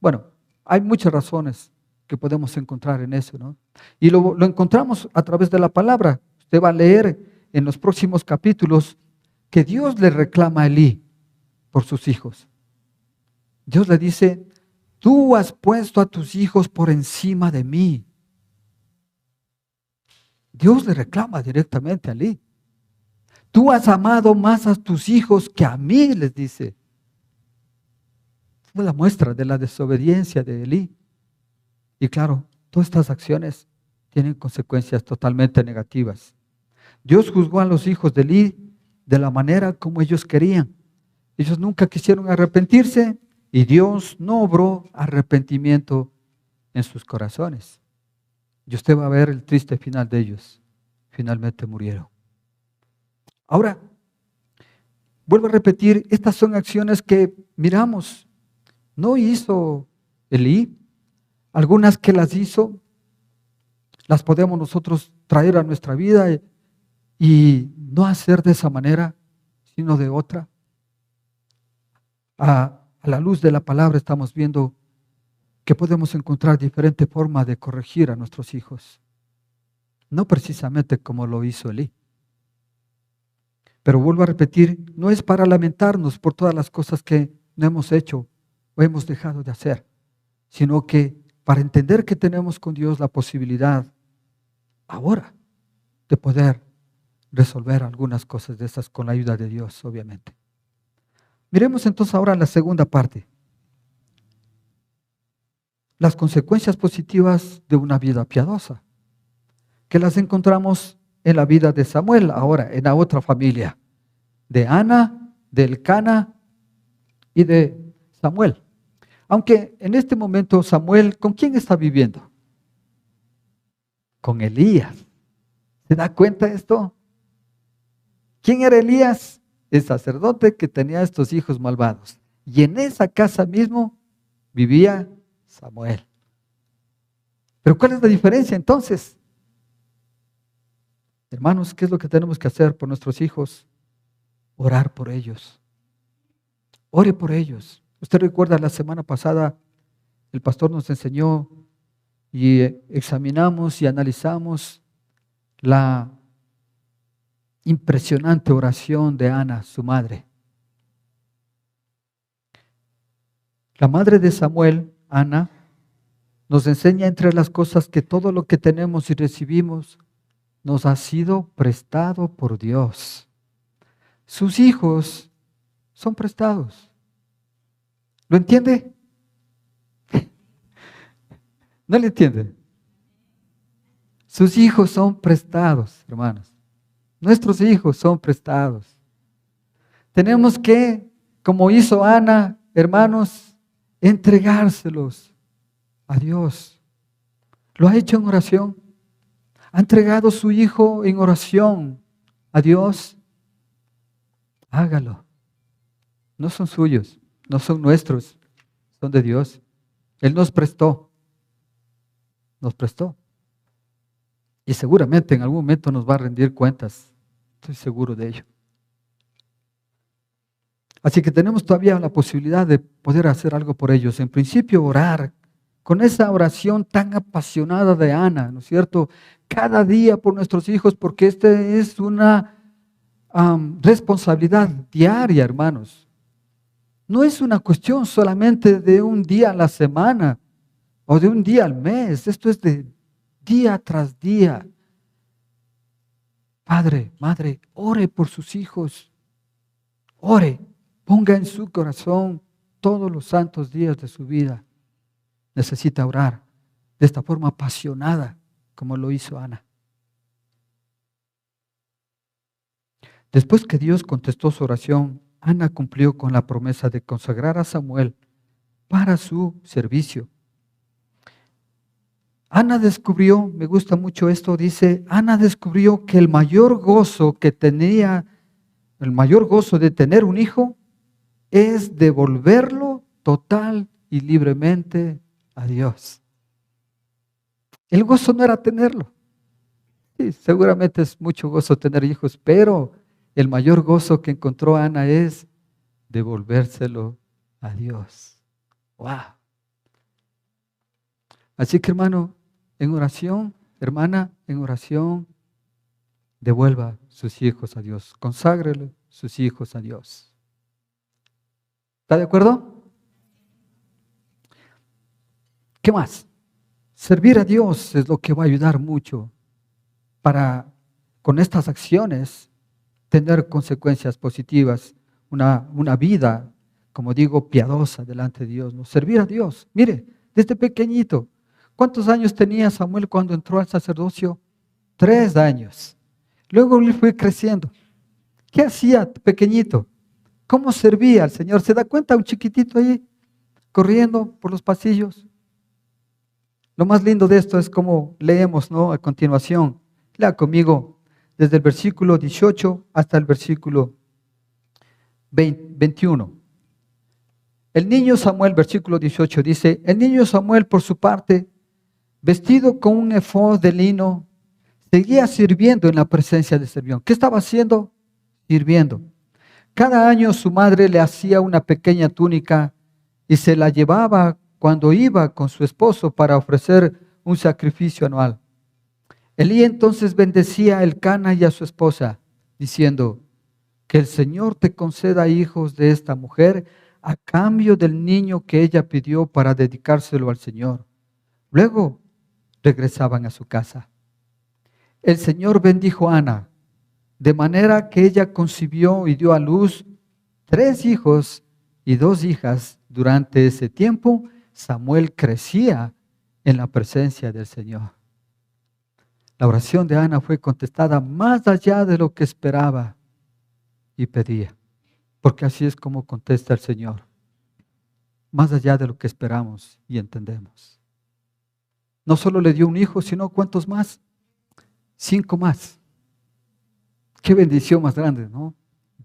Bueno, hay muchas razones que podemos encontrar en eso, ¿no? Y lo encontramos a través de la palabra. Usted va a leer en los próximos capítulos que Dios le reclama a Elí por sus hijos. Dios le dice: tú has puesto a tus hijos por encima de mí. Dios le reclama directamente a Elí. Tú has amado más a tus hijos que a mí, les dice. Fue la muestra de la desobediencia de Elí. Y claro, todas estas acciones tienen consecuencias totalmente negativas. Dios juzgó a los hijos de Elí de la manera como ellos querían. Ellos nunca quisieron arrepentirse y Dios no obró arrepentimiento en sus corazones. Y usted va a ver el triste final de ellos. Finalmente murieron. Ahora, vuelvo a repetir, estas son acciones que miramos. No hizo Elí. Algunas que las hizo, las podemos nosotros traer a nuestra vida y no hacer de esa manera, sino de otra. A la luz de la palabra estamos viendo que podemos encontrar diferentes formas de corregir a nuestros hijos. No precisamente como lo hizo Elí. Pero vuelvo a repetir, no es para lamentarnos por todas las cosas que no hemos hecho o hemos dejado de hacer, sino que para entender que tenemos con Dios la posibilidad ahora de poder resolver algunas cosas de esas con la ayuda de Dios, obviamente. Miremos entonces ahora la segunda parte. Las consecuencias positivas de una vida piadosa, que las encontramos en la vida de Samuel, ahora en la otra familia, de Ana, de Elcana y de Samuel. Aunque en este momento Samuel, ¿con quién está viviendo? Con Elías. ¿Se da cuenta de esto? ¿Quién era Elías? El sacerdote que tenía estos hijos malvados. Y en esa casa mismo vivía Samuel. Pero ¿cuál es la diferencia entonces? Hermanos, ¿qué es lo que tenemos que hacer por nuestros hijos? Orar por ellos. Ore por ellos. Usted recuerda la semana pasada, el pastor nos enseñó y examinamos y analizamos la impresionante oración de Ana, su madre. La madre de Samuel, Ana, nos enseña entre las cosas que todo lo que tenemos y recibimos nos ha sido prestado por Dios. Sus hijos son prestados. ¿Lo entiende? ¿No le entiende? Sus hijos son prestados, hermanos. Nuestros hijos son prestados. Tenemos que, como hizo Ana, hermanos, entregárselos a Dios. ¿Lo ha hecho en oración? ¿Ha entregado su hijo en oración a Dios? Hágalo. No son suyos, no son nuestros, son de Dios. Él nos prestó. Nos prestó. Y seguramente en algún momento nos va a rendir cuentas Estoy seguro de ello. Así que tenemos todavía la posibilidad de poder hacer algo por ellos. En principio, orar con esa oración tan apasionada de Ana, ¿no es cierto? Cada día por nuestros hijos, porque esta es una responsabilidad diaria, hermanos. No es una cuestión solamente de un día a la semana o de un día al mes. Esto es de día tras día. Padre, madre, ore por sus hijos. Ore, ponga en su corazón todos los santos días de su vida. Necesita orar de esta forma apasionada como lo hizo Ana. Después que Dios contestó su oración, Ana cumplió con la promesa de consagrar a Samuel para su servicio. Ana descubrió, me gusta mucho esto, dice, Ana descubrió que el mayor gozo que tenía, el mayor gozo de tener un hijo es devolverlo total y libremente a Dios. El gozo no era tenerlo. Sí, seguramente es mucho gozo tener hijos, pero el mayor gozo que encontró Ana es devolvérselo a Dios. ¡Wow! Así que hermano, en oración, hermana, en oración, devuelva sus hijos a Dios. Conságrele sus hijos a Dios. ¿Está de acuerdo? ¿Qué más? Servir a Dios es lo que va a ayudar mucho para, con estas acciones, tener consecuencias positivas, una vida, como digo, piadosa delante de Dios, ¿no? Servir a Dios. Mire, desde pequeñito, ¿cuántos años tenía Samuel cuando entró al sacerdocio? 3 años. Luego él fue creciendo. ¿Qué hacía pequeñito? ¿Cómo servía al Señor? ¿Se da cuenta un chiquitito ahí corriendo por los pasillos? Lo más lindo de esto es como leemos, ¿no? A continuación. Lea conmigo desde el versículo 18 hasta el versículo 21. El niño Samuel, versículo 18, dice, el niño Samuel por su parte, vestido con un efod de lino, seguía sirviendo en la presencia de Simeón. ¿Qué estaba haciendo? Sirviendo. Cada año su madre le hacía una pequeña túnica y se la llevaba cuando iba con su esposo para ofrecer un sacrificio anual. Elí entonces bendecía a Elcana y a su esposa, diciendo, que el Señor te conceda hijos de esta mujer a cambio del niño que ella pidió para dedicárselo al Señor. Luego regresaban a su casa. El Señor bendijo a Ana, de manera que ella concibió y dio a luz 3 hijos y 2 hijas. Durante ese tiempo, Samuel crecía en la presencia del Señor. La oración de Ana fue contestada más allá de lo que esperaba y pedía, porque así es como contesta el Señor, más allá de lo que esperamos y entendemos. No solo le dio un hijo, sino ¿cuántos más? 5 más. Qué bendición más grande, ¿no?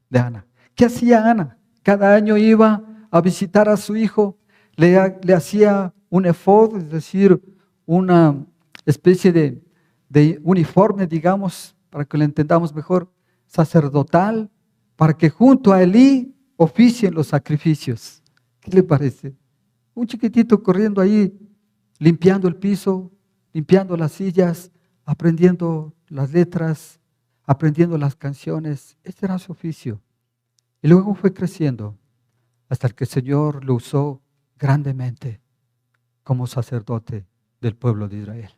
De Ana. ¿Qué hacía Ana? Cada año iba a visitar a su hijo, le hacía un efod, es decir, una especie de uniforme, digamos, para que lo entendamos mejor, sacerdotal, para que junto a Elí oficien los sacrificios. ¿Qué le parece? Un chiquitito corriendo ahí, limpiando el piso, limpiando las sillas, aprendiendo las letras, aprendiendo las canciones. Este era su oficio. Y luego fue creciendo hasta que el Señor lo usó grandemente como sacerdote del pueblo de Israel.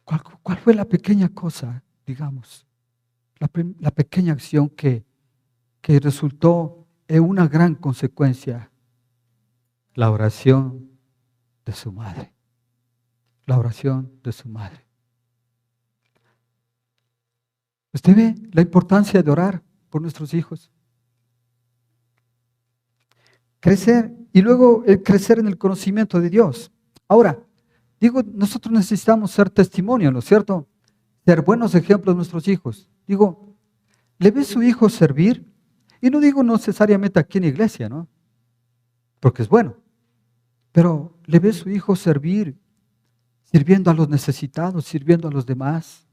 ¿Cuál fue la pequeña cosa, digamos? La pequeña acción que resultó en una gran consecuencia. La oración de su madre. La oración de su madre. ¿Usted ve la importancia de orar por nuestros hijos? Crecer y luego el crecer en el conocimiento de Dios. Ahora, digo, nosotros necesitamos ser testimonio, ¿no es cierto? Ser buenos ejemplos de nuestros hijos. Digo, ¿le ve su hijo servir? Y no digo necesariamente aquí en la iglesia, ¿no? Porque es bueno. Pero ¿le ve su hijo servir? Sirviendo a los necesitados, sirviendo a los demás.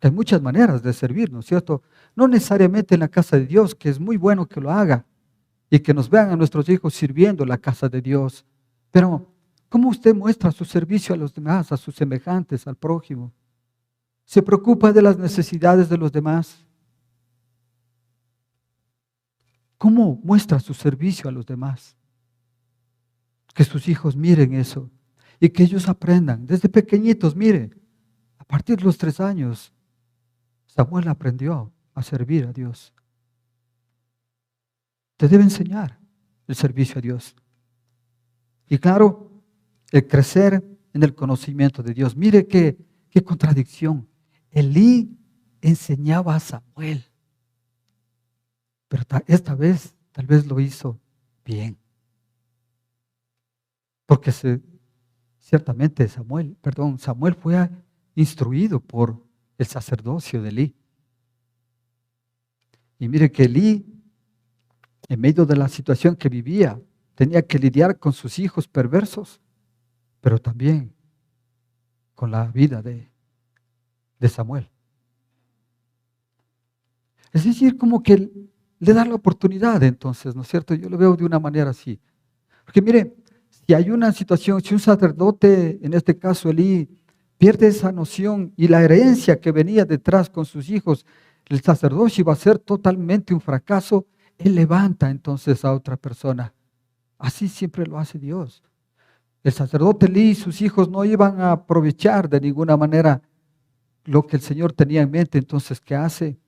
Hay muchas maneras de servir, ¿no es cierto? No necesariamente en la casa de Dios, que es muy bueno que lo haga y que nos vean a nuestros hijos sirviendo en la casa de Dios. Pero, ¿cómo usted muestra su servicio a los demás, a sus semejantes, al prójimo? ¿Se preocupa de las necesidades de los demás? ¿Cómo muestra su servicio a los demás? Que sus hijos miren eso y que ellos aprendan desde pequeñitos. Mire, a partir de los 3 años, Samuel aprendió a servir a Dios. Te debe enseñar el servicio a Dios. Y claro, el crecer en el conocimiento de Dios. Mire qué contradicción. Elí enseñaba a Samuel, pero esta vez tal vez lo hizo bien. Porque ciertamente Samuel fue instruido por el sacerdocio de Elí. Y mire que Elí, en medio de la situación que vivía, tenía que lidiar con sus hijos perversos, pero también con la vida de Samuel. Es decir, como que le da la oportunidad entonces, ¿no es cierto? Yo lo veo de una manera así. Porque mire, si hay una situación, si un sacerdote, en este caso Elí, pierde esa noción y la herencia que venía detrás con sus hijos, el sacerdocio iba a ser totalmente un fracaso, él levanta entonces a otra persona. Así siempre lo hace Dios. El sacerdote Elí y sus hijos no iban a aprovechar de ninguna manera lo que el Señor tenía en mente. Entonces, ¿qué hace?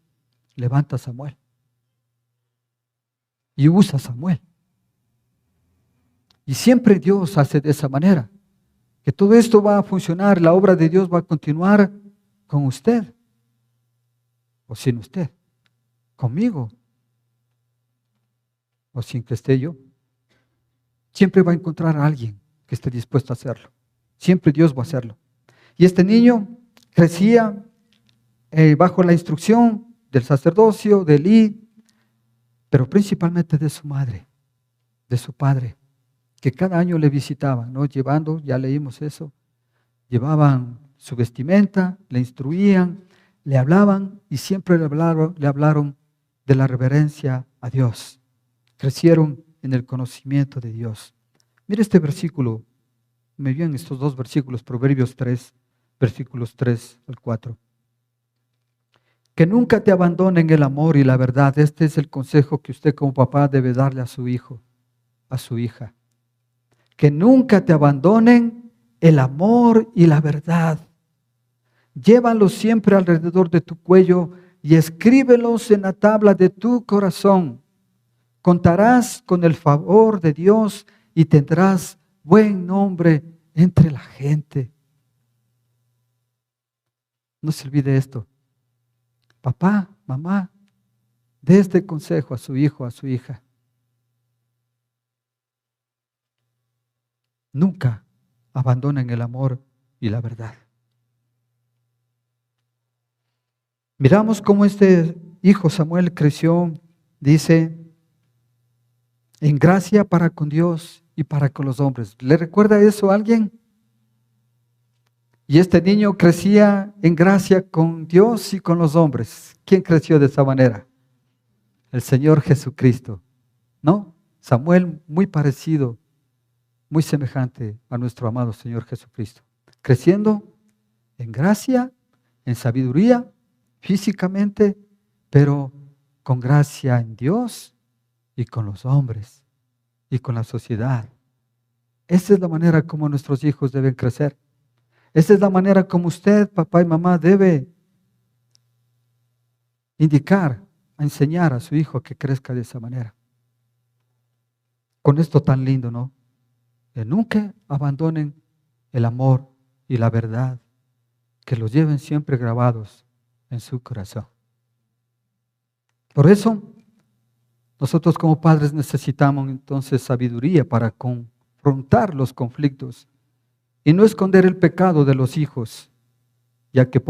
Levanta a Samuel. Y usa a Samuel. Y siempre Dios hace de esa manera. Que todo esto va a funcionar, la obra de Dios va a continuar con usted. O sin usted. Conmigo. O sin que esté yo. Siempre va a encontrar a alguien que esté dispuesto a hacerlo. Siempre Dios va a hacerlo. Y este niño crecía bajo la instrucción del sacerdocio, de Elí, pero principalmente de su madre, de su padre, que cada año le visitaban, ¿no? Llevando, ya leímos eso, llevaban su vestimenta, le instruían, le hablaban y siempre le hablaron de la reverencia a Dios. Crecieron en el conocimiento de Dios. Mire este versículo, me vienen estos 2 versículos, Proverbios 3, versículos 3 al 4. Que nunca te abandonen el amor y la verdad. Este es el consejo que usted como papá debe darle a su hijo, a su hija. Que nunca te abandonen el amor y la verdad. Llévalos siempre alrededor de tu cuello y escríbelos en la tabla de tu corazón. Contarás con el favor de Dios y tendrás buen nombre entre la gente. No se olvide esto. Papá, mamá, dé este consejo a su hijo, a su hija. Nunca abandonen el amor y la verdad. Miramos cómo este hijo Samuel creció, dice, en gracia para con Dios y para con los hombres. ¿Le recuerda eso a alguien? Y este niño crecía en gracia con Dios y con los hombres. ¿Quién creció de esa manera? El Señor Jesucristo, ¿no? Samuel muy parecido, muy semejante a nuestro amado Señor Jesucristo. Creciendo en gracia, en sabiduría, físicamente, pero con gracia en Dios y con los hombres y con la sociedad. Esa es la manera como nuestros hijos deben crecer. Esa es la manera como usted, papá y mamá, debe indicar, enseñar a su hijo que crezca de esa manera. Con esto tan lindo, ¿no? Que nunca abandonen el amor y la verdad, que los lleven siempre grabados en su corazón. Por eso, nosotros como padres necesitamos entonces sabiduría para confrontar los conflictos y no esconder el pecado de los hijos, ya que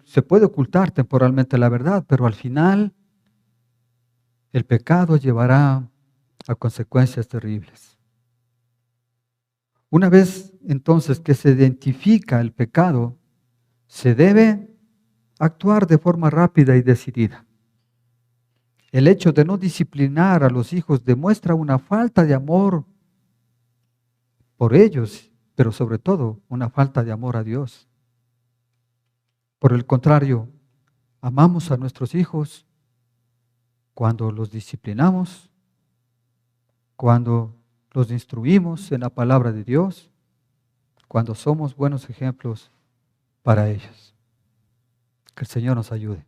se puede ocultar temporalmente la verdad, pero al final el pecado llevará a consecuencias terribles. Una vez entonces que se identifica el pecado, se debe actuar de forma rápida y decidida. El hecho de no disciplinar a los hijos demuestra una falta de amor por ellos, pero sobre todo una falta de amor a Dios. Por el contrario, amamos a nuestros hijos cuando los disciplinamos, cuando los instruimos en la palabra de Dios, cuando somos buenos ejemplos para ellos. Que el Señor nos ayude.